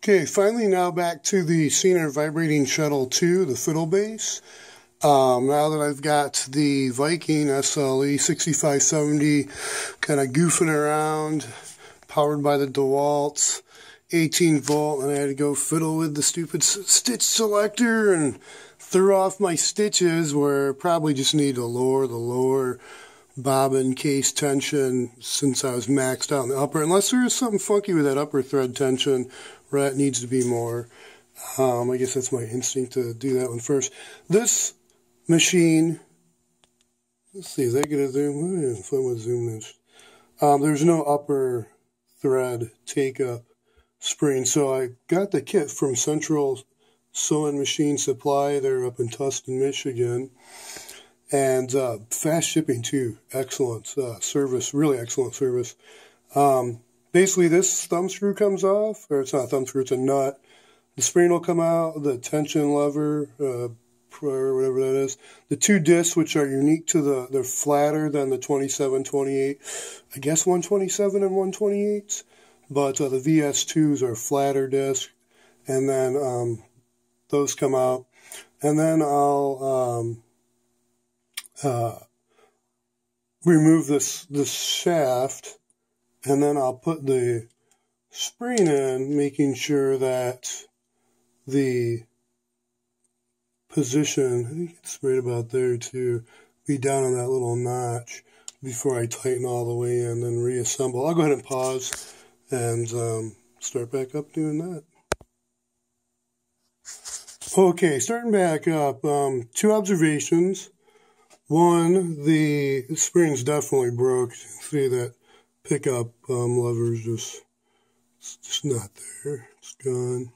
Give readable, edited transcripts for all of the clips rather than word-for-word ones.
Okay, finally now back to the Senior Vibrating Shuttle 2, the fiddle bass. Now that I've got the Viking SLE 6570 kind of goofing around, powered by the DeWalt 18 volt, and I had to go fiddle with the stupid stitch selector and threw off my stitches where I probably just need to lower the lower bobbin case tension since I was maxed out in the upper, unless there is something funky with that upper thread tension where that needs to be more. I guess that's my instinct to do that one first. This machine, let's see, is that going to zoom? If I want to zoom this. There's no upper thread take-up spring, so I got the kit from Central Sewing Machine Supply. They're up in Tustin, Michigan. And fast shipping too. Excellent service, really excellent service. Basically, this thumb screw comes off, or it's not a thumb screw, it's a nut. The spring will come out, the tension lever, or whatever that is. The two discs, which are unique to they're flatter than the 27, 28, I guess 127 and 128s, but the VS-2s are flatter discs, and then those come out. And then I'll remove this shaft, and then I'll put the spring in, making sure that the position, I think it's right about there too, be down on that little notch before I tighten all the way in, then reassemble. I'll go ahead and pause and start back up doing that. Okay, starting back up, two observations. One, the spring's definitely broke. See that pickup lever's just not there. It's gone.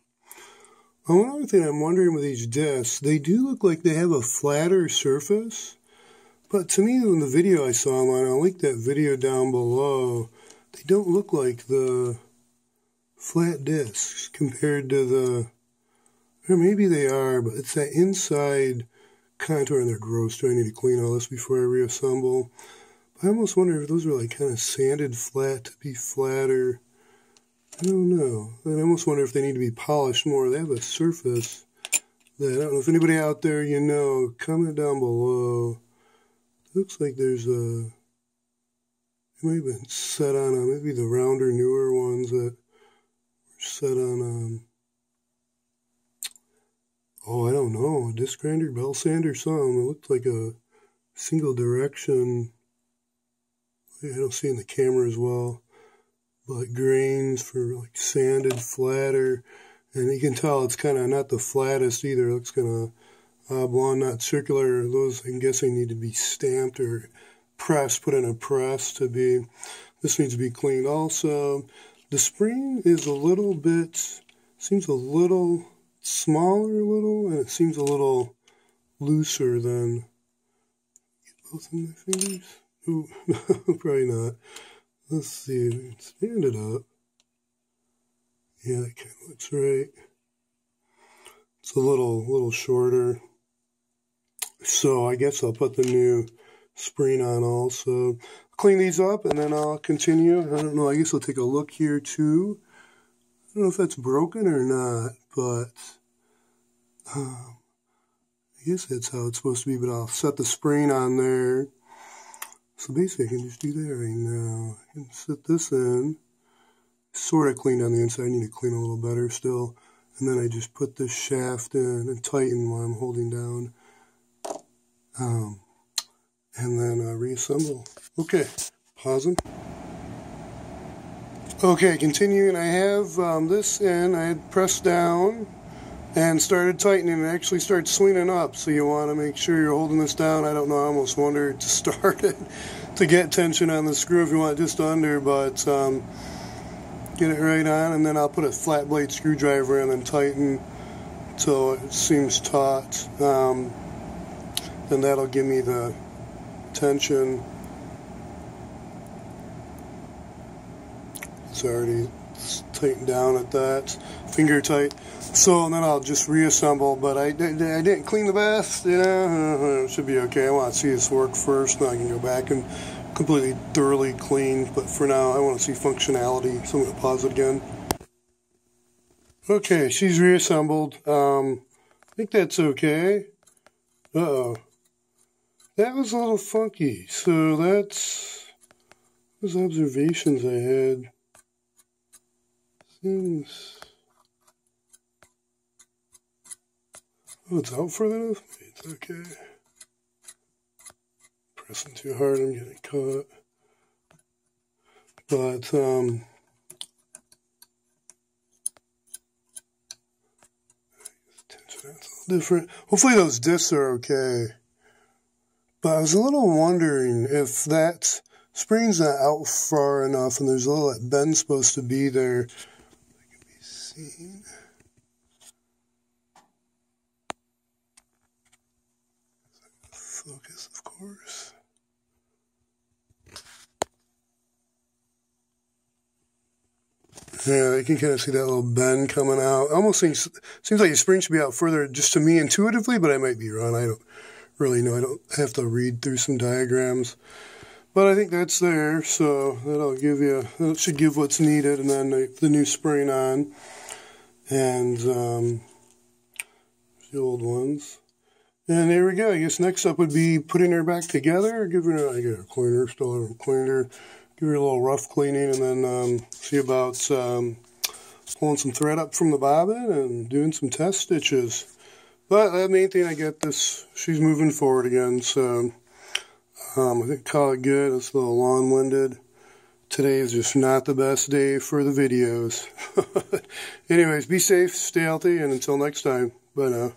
One other thing I'm wondering with these discs, they do look like they have a flatter surface, but to me, in the video I saw online, I'll link that video down below, they don't look like the flat discs compared to the, or maybe they are, but it's that inside contour, and they're gross. Do I need to clean all this before I reassemble? I almost wonder if those are like kind of sanded flat to be flatter. I don't know. I almost wonder if they need to be polished more. They have a surface that, I don't know if anybody out there you know, comment down below. It looks like there's a, it might have been set on maybe the rounder, newer ones that were set on oh, I don't know, a disc grinder, bell sander, something. It looked like a single direction. I don't see in the camera as well, but grains for like sanded, flatter, and you can tell it's kind of not the flattest either. It looks kind of oblong, not circular. Those, I'm guessing, need to be stamped or pressed, put in a press to be. This needs to be cleaned also. The spring is a little bit, seems a little smaller, and it seems a little looser than, get both of my fingers. Ooh, probably not. Let's see, stand it up. Yeah, that kind of looks right. It's a little shorter. So I guess I'll put the new spring on also. Clean these up and then I'll continue. I don't know, I guess I'll take a look here too. I don't know if that's broken or not, but I guess that's how it's supposed to be, but I'll set the spring on there. So basically I can just do that right now. I can set this in. Sort of cleaned on the inside. I need to clean a little better still. And then I just put this shaft in and tighten while I'm holding down. And then reassemble. Okay, pausing. Okay, continuing. I have this in. I had pressed down and started tightening and actually started swinging up. So you want to make sure you're holding this down. I don't know, I almost wondered to start it to get tension on the screw if you want just under, but get it right on, and then I'll put a flat blade screwdriver in and tighten till it seems taut. Then that'll give me the tension. It's already tightened down at that, finger tight. So and then I'll just reassemble, but I didn't clean the bath, you know, it should be okay. I want to see this work first, then I can go back and completely thoroughly clean, but for now I want to see functionality, so I'm going to pause it again. Okay, she's reassembled. I think that's okay. Uh-oh. That was a little funky. So that's those observations I had. Seems... Oh, it's out further enough? It's okay. Pressing too hard, I'm getting caught. But, tension that's a little different. Hopefully those discs are okay. But I was a little wondering if that spring's not out far enough and there's a little that bend supposed to be there. That can be seen. Focus, of course. Yeah, you can kind of see that little bend coming out. Almost seems like the spring should be out further, just to me intuitively, but I might be wrong. I don't really know. I don't have to read through some diagrams. But I think that's there, so that should give what's needed, and then the new spring on. And the old ones. And there we go. I guess next up would be putting her back together. I got her cleaner, still haven't cleaned her. Give her a little rough cleaning, and then see about pulling some thread up from the bobbin and doing some test stitches. But the main thing, I get this, she's moving forward again, so I think call it good. It's a little long-winded. Today is just not the best day for the videos. Anyways, be safe, stay healthy, and until next time, bye now.